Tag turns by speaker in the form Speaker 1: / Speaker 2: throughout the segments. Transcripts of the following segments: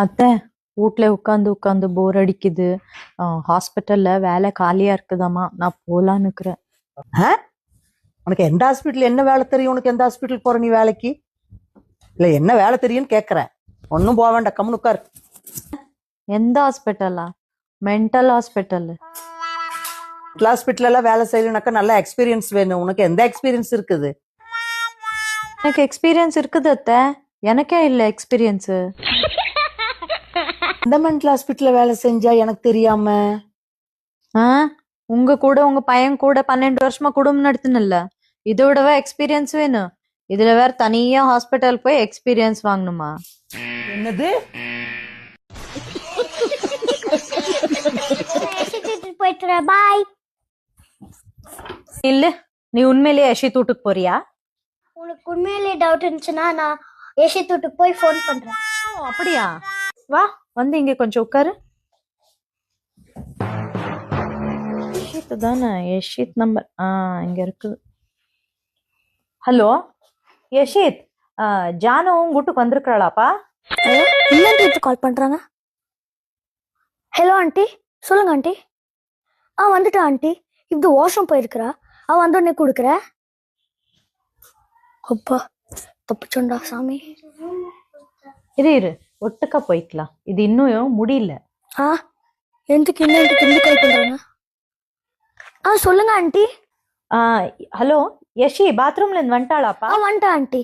Speaker 1: அத்தை, வீட்ல உட்காந்து உட்காந்து போர் அடிக்குது. ஹாஸ்பிட்டல்ல வேலை காலியா இருக்குதாமா, நான் போலான்னு இருக்கிறேன்.
Speaker 2: ஆ? உனக்கு எந்த ஹாஸ்பிட்டல் என்ன வேலை தெரியும்? உனக்கு எந்த ஹாஸ்பிட்டல் போற நீ வேலைக்கு? இல்ல என்ன வேலை தெரியும்னு கேக்குறேன். ஒன்னும் போக வேண்டாம், கம்முனு உட்கார்.
Speaker 1: எந்த ஹாஸ்பிட்டலா? Mental hospital.
Speaker 2: ஹாஸ்பிட்டல் எல்லாம் வேலை செய்யலனாக்கா நல்ல எக்ஸ்பீரியன்ஸ் வேணும். உனக்கு எந்த எக்ஸ்பீரியன்ஸ் இருக்குது?
Speaker 1: எனக்கு எக்ஸ்பீரியன்ஸ் இருக்குது அத்தை, எனக்கே இல்ல எக்ஸ்பீரியன்ஸ்.
Speaker 2: எந்த மென்டல் ஹாஸ்பிட்டல்ல வேலை செஞ்சா எனக்கு தெரியாம?
Speaker 1: உங்க கூட உங்க பையன் கூட 12 வருஷமா குடும்பம் நடத்துனல்ல, இதோடவே எக்ஸ்பீரியன்ஸ் வேணும். இதுல வேற தனியா ஹாஸ்பிட்டல் போய் எக்ஸ்பீரியன்ஸ் வாங்கணுமா?
Speaker 2: என்னது?
Speaker 3: பாய்.
Speaker 1: இல்ல, நீ உண்மையிலேயே யஷித் வீட்டுக்கு போறியா?
Speaker 3: உனக்கு உண்மையிலேயே டவுட் இருந்துச்சுன்னா நான் யஷித் வீட்டுக்கு போய் ஃபோன் பண்றேன்.
Speaker 1: அப்படியா? வா, வந்து இங்க கொஞ்சம் உட்காரு. யஷித் தானே? யஷித் நம்பர் இங்க இருக்கு. ஹலோ யஷித், ஜானு உங்க வீட்டுக்கு வந்திருக்கிறாளாப்பா?
Speaker 3: இல்ல, கால் பண்றாங்க. ஹலோ ஆண்டி, சொல்லுங்க ஆண்டி. வந்துட்டா ஆண்டி. இப்படி வாஷ்ரூம் போயிருக்கிறா. வந்தோடனே கொடுக்குற. அப்பா தப்பிச்சோண்டா சாமி.
Speaker 1: இரு ஒட்டுக்கா போய்க்கலாம், இது இன்னும் முடியல.
Speaker 3: எதுக்கு இன்னும் கால் பண்றாங்க? சொல்லுங்க ஆண்டி.
Speaker 1: ஹலோ யஷி, பாத்ரூம்ல இருந்து வந்துட்டாளாப்பா?
Speaker 3: வந்துட்டா ஆண்டி.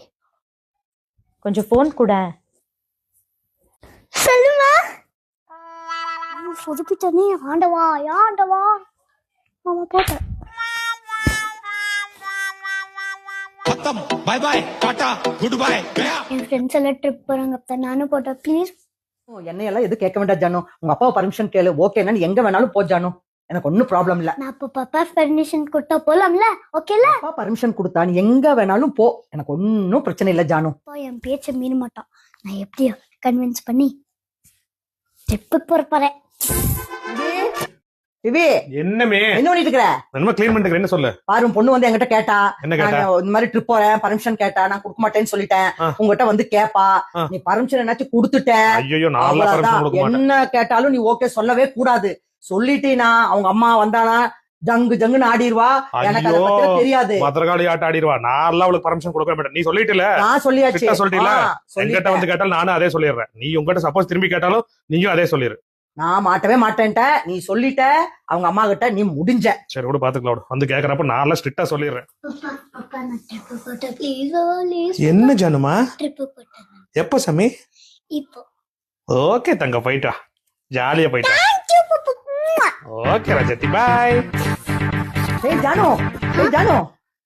Speaker 1: கொஞ்சம் போன் கூட.
Speaker 3: சொல்லுங்க. சொதுப்பிட்டனே, ஆண்டவா ஆண்டவா. மாமா போட்ட.
Speaker 4: Bye bye tata goodbye गया.
Speaker 3: என் ஃப்ரெண்ட்ஸ் எல்லாம் ட்ரிப் போறாங்க அப்ப நானும் போட்டேன் ப்ளீஸ்.
Speaker 2: என்னையெல்லாம் எது கேட்க வேண்டாம் ஜானு. உங்க அப்பாவை பர்மிஷன் கேளு. ஓகேன்னா நீ எங்க வேணாலும் போ ஜானு, எனக்கு ஒன்னும் ப்ராப்ளம் இல்ல.
Speaker 3: நான் அப்ப பாப்பா பர்மிஷன் கொடுத்தா போலாம்ல? ஓகேல?
Speaker 2: அப்பா பர்மிஷன் கொடுத்தா நீ எங்க வேணாலும் போ, எனக்கு ஒன்னும் பிரச்சனை இல்ல ஜானு.
Speaker 3: அப்பா என் பேச்ச மீற மாட்டான். நான் எப்படியோ கன்வின்ஸ் பண்ணி ட்ரிப்புக்கு போறேன்.
Speaker 2: விவி,
Speaker 5: என்னமே
Speaker 2: என்ன பண்ணிட்டு இருக்கற?
Speaker 5: நம்ம க்ளீன் பண்ணிட்டு என்ன சொல்லு.
Speaker 2: பாரு, பொண்ணு வந்து என்கிட்ட கேட்டா,
Speaker 5: என்ன கேட்டா?
Speaker 2: இந்த மாதிரி ட்ரிப் போறேன், பர்மிஷன் கேட்டா. நான் கொடுக்க மாட்டேன்னு சொல்லிட்டேன். உங்ககிட்ட வந்து கேப்பா, நீ பர்மிஷன் என்னாச்சும் கொடுத்துட்ட.
Speaker 5: ஐயோ, நான் பர்மிஷன் கொடுக்க மாட்டேன்.
Speaker 2: என்ன கேட்டாலும் நீ ஓகே சொல்லவே கூடாது. சொல்லிட்டீனா அவங்க அம்மா வந்தானா ஜங்கு ஜங்குன்னு ஆடிடுவா. எனக்கு அதை பத்தி தெரியாது.
Speaker 5: பத்திரகாளி ஆட்ட ஆடிடுவா. நான் எல்லாம் அவளுக்கு பர்மிஷன் கொடுக்க மாட்டேன். நீ சொல்லிட்டல,
Speaker 2: நான் சொல்லியாச்சு.
Speaker 5: சொல்லிட்டீல, என்கிட்ட வந்து கேட்டாலும் நானும் அதே சொல்லிடுறேன். நீ உங்ககிட்ட சப்போஸ் திரும்பி கேட்டாலும் நீயும் அதே சொல்லிடு.
Speaker 2: நான் மாட்டவே மாட்டேன்ட்ட, நீ சொல்லிட்ட அவங்க அம்மா கிட்ட, நீ முடிஞ்ச.
Speaker 5: சரி கூட பாத்துக்கலாம். வந்து கேக்குறப்ப நான் எல்லாம் ஸ்ட்ரிக்டா சொல்லிடுறேன். என்ன ஜானுமா? எப்ப சாமி?
Speaker 3: இப்போ.
Speaker 5: ஓகே தங்க, போயிட்டா ஜாலியா போயிட்டா. ஓகே ராஜத்தி, பாய்.
Speaker 2: ஏய் ஜானு,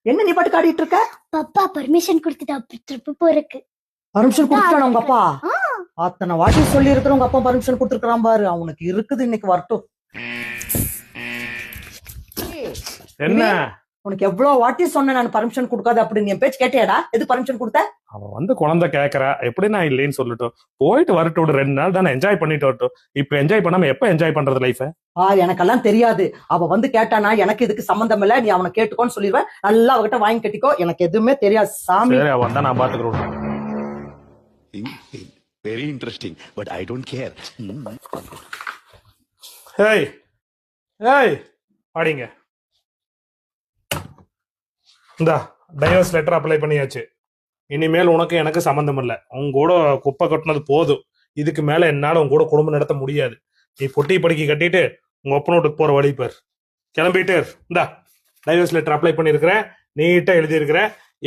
Speaker 2: என்ன நீ பாட்டு காடிட்டு இருக்க?
Speaker 3: பாப்பா பர்மிஷன் கொடுத்துட்டா ட்ரிப் போறதுக்கு.
Speaker 2: பர்மிஷன் கொடுத்தானே உங்க அப்பா? அத்தனை வாட்டி சொல்லி இருக்கிற உங்க அப்பா பர்மிஷன் கொடுத்துருக்கான் பாரு. அவனுக்கு இருக்குது, இன்னைக்கு வரட்டும்.
Speaker 5: என்ன
Speaker 2: உனக்கு எவ்வளவு வாட்டி சொன்னேன் நான் பர்மிஷன் கொடுக்காத அப்படின்னு. என் பேச்சு கேட்டியாடா? எது பர்மிஷன் கொடுத்த?
Speaker 5: அவன் வந்து குழந்தை கேக்குறா, எப்படி நான் இல்லைன்னு சொல்லட்டும். போயிட்டு வரட்டும், ஒரு 2 நாள் தானே என்ஜாய் பண்ணிட்டு வரட்டும். இப்ப என்ஜாய் பண்ணாம எப்ப என்ஜாய் பண்றது லைஃப்?
Speaker 2: எனக்கெல்லாம் தெரியாது. அவ வந்து கேட்டானா எனக்கு இதுக்கு சம்பந்தம் இல்ல, நீ அவனை கேட்டுக்கோன்னு சொல்லிடுவேன். நல்லா அவகிட்ட வாங்கி கட்டிக்கோ, எனக்கு எதுவுமே தெரியாது சாமி.
Speaker 5: அவன் தான் நான் பாத்துக்கிறோம்.
Speaker 4: Very interesting, but I don't care.
Speaker 5: Hey hey, பாடிங்க. இந்தா டைவர்ஸ் லெட்டர் அப்ளை பண்ணியாச்சு. இனிமேல் உனக்கு எனக்கு சம்பந்தம் இல்லை. உங்க கூட குப்பை கட்டினது போதும். இதுக்கு மேல என்னால உங்க கூட குடும்பம் நடத்த முடியாது. நீ பொட்டி படிக்க கட்டிட்டு உங்க ஒப்பன வீட்டுக்கு போற வழி பேர் கிளம்பிட்டு. இந்தா டைவர்ஸ் லெட்டர் அப்ளை பண்ணிருக்கிறேன், நீட்டா எழுதியிருக்கிற.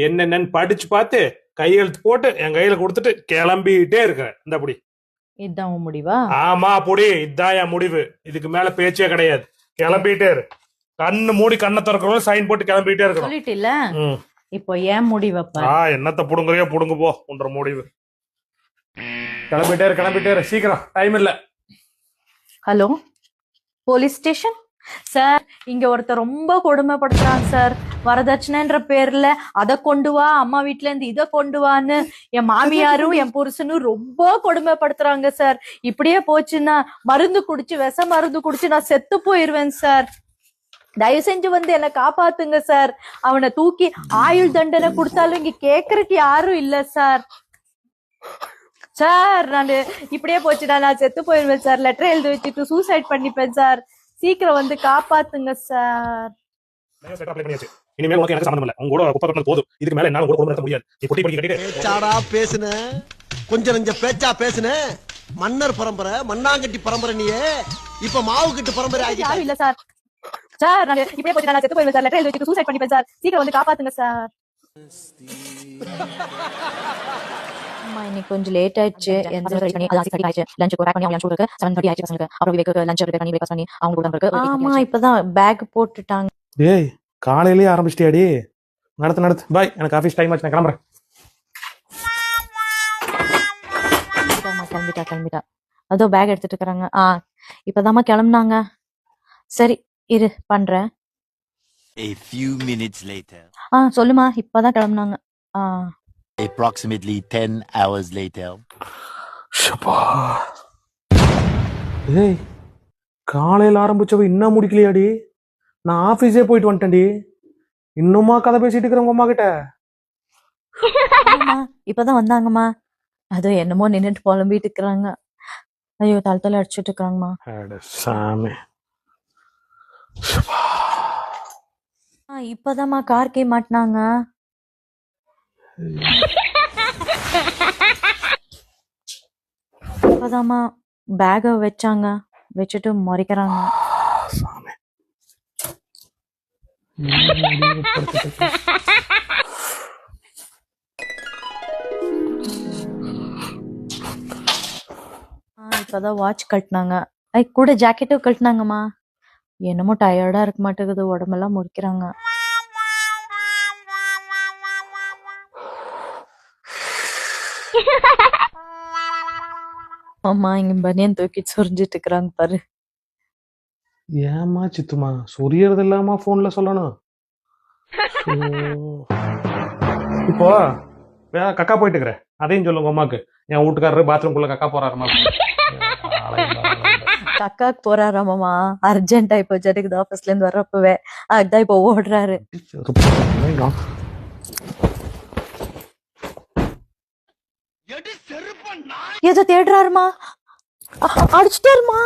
Speaker 5: என்னென்னு படிச்சு பார்த்து கையெழுத்து போட்டு என் கையில கொடுத்துட்டு கிளம்பிட்டே இருக்கிறேன். இந்த அப்படி
Speaker 1: இதுதான் உன் முடிவா?
Speaker 5: ஆமா, அப்படி இதுதான் என் முடிவு. இதுக்கு மேல பேச்சே கிடையாது. கிளம்பிட்டே இரு. கண்ணு மூடி கண்ணை திறக்கிறோம், சைன் போட்டு கிளம்பிட்டே இருக்கணும்.
Speaker 1: சொல்லிட்டில்ல, இப்போ ஏன் முடிவப்பா?
Speaker 5: என்னத்த புடுங்குறியோ புடுங்கு போ, உன்ற முடிவு. கிளம்பிட்டே இரு சீக்கிரம், டைம் இல்ல.
Speaker 1: ஹலோ போலீஸ் ஸ்டேஷன் சார், இங்க ஒருத்தர் ரொம்ப கொடுமைப்படுத்துறான் சார். வரதட்சணைன்ற பேர்ல அதை கொண்டு வா, அம்மா வீட்டுல இருந்து இதை கொண்டு வான்னு என் மாமியாரும் என் புருஷனும் ரொம்ப கொடுமைப்படுத்துறாங்க சார். இப்படியே போச்சுன்னா மருந்து குடிச்சு, விஷ மருந்து குடிச்சு நான் செத்து போயிருவேன் சார். தயவு செஞ்சு வந்து என்ன காப்பாத்துங்க சார். அவனை தூக்கி ஆயுள் தண்டனை கொடுத்தாலும் இங்க கேக்குறதுக்கு யாரும் இல்ல சார். சார் நான் இப்படியே போச்சுடா நான் செத்து போயிருவேன் சார். லெட்டர் எழுதி வச்சுட்டு சூசைட் பண்ணிப்பேன் சார். சீக்கிரம் வந்து காப்பாத்துங்க சார்.
Speaker 5: டைவர்ஸ் லெட்டர் அப்ளை பண்ணியாச்சு. இனிமேல் உனக்கு எனக்கு சம்பந்தம் இல்ல. உங்க கூட குப்பை கொட்டினது போதும். இதுக்கு மேல என்னால உங்க கூட குடும்பம் நடத்த முடியாது. நீ பொட்டி படிக்க கட்டிட்டு
Speaker 6: பேச்சாடா பேசுன, கொஞ்சம் நெஞ்ச பேச்சா பேசுன. மன்னர் பரம்பரை, மண்ணாங்கட்டி பரம்பரை நீயே, இப்ப மாவு கட்டு பரம்பரை
Speaker 1: யாரும்
Speaker 6: ஆகிட்ட.
Speaker 1: இல்ல சார். சார் நான் இப்படியே போச்சுடா நான் செத்து போயிருவேன் சார். லெட்டர் எழுதி வச்சுட்டு சூசைட் பண்ணிப்பேன் சார். சீக்கிரம் வந்து காப்பாத்துங்க சார். அம்மா இன்னைக்கு கொஞ்சம் லேட் ஆயிடுச்சு. எந்த ரெடி பண்ணி அது 6:30 ஆயிடுச்சு. லஞ்ச் பேக் பண்ணி அவங்க இருக்கு. 7:30 ஆயிடுச்சு பசங்களுக்கு. அப்புறம் விவேக்கு லஞ்ச் ரெடி பண்ணி பிரேக்ஃபாஸ்ட் பண்ணி அவங்க கூட இருக்கு. ஆமா இப்பதான் பேக் போட்டுட்டாங்க.
Speaker 5: டேய் காலையிலேயே ஆரம்பிச்சிட்டியாடி. நடத்து பாய், எனக்கு ஆபீஸ் டைம் ஆச்சு, நான் கிளம்புறேன்.
Speaker 1: கிளம்பிட்டா அதோ பேக் எடுத்துட்டு இருக்காங்க. இப்பதாம்மா கிளம்புனாங்க. சரி இரு பண்றேன்.
Speaker 7: A few minutes later.
Speaker 1: சொல்லுமா. இப்பதான் கிளம்புனாங்க.
Speaker 7: Approximately 10 hours later.
Speaker 5: ஏய் காலையில ஆரம்பிச்சவ இன்னும் முடிக்கலையாடி. நான் ஆபீஸே போயிட்டு வந்துட்டேன்டி. இன்னுமா கதை பேசிட்டு இருக்கிறவங்க அம்மா கிட்ட.
Speaker 1: இப்பதான் வந்தாங்கம்மா. அதோ என்னமோ நின்னுட்டு புலம்பிட்டு இருக்கிறாங்க. ஐயோ தலை அடிச்சுட்டு இருக்காங்கம்மா.
Speaker 5: சாமி
Speaker 1: இப்பதாம்மா கார் கே மாட்டினாங்க. இப்பதாம்மா பேக வச்சாங்க. வச்சுட்டு முறைக்கிறாங்க.
Speaker 5: சாமி
Speaker 1: இப்பதான் வாட்ச் கட்டினாங்க. கூட ஜாக்கெட்டும் கட்டினாங்கம்மா. என்னமோ டயர்டா இருக்க மாட்டேங்குது. உடம்பெல்லாம் முறிக்கிறாங்க. அம்மா இங்க பனியன் தூக்கிட்டு சொரிஞ்சிட்டு இருக்கிறாங்க பாரு.
Speaker 5: ஏமா சித்துமா சொரியறது இல்லாம போன்ல சொல்லணும். இப்போ கக்கா போயிட்டு இருக்கிறேன். அதையும் சொல்லுங்க அம்மாக்கு. என் வீட்டுக்காரரு பாத்ரூம்குள்ள கக்கா போறாருமா.
Speaker 1: கக்காக்கு போறாராமாமா. அர்ஜென்டா இப்போ ஜெட்டுக்கு ஆபீஸ்ல இருந்து வர்றப்பவே அதுதான் இப்போ ஓடுறாரு. ஏதோ தேடுறாருமா. அடிச்சுட்டாருமா.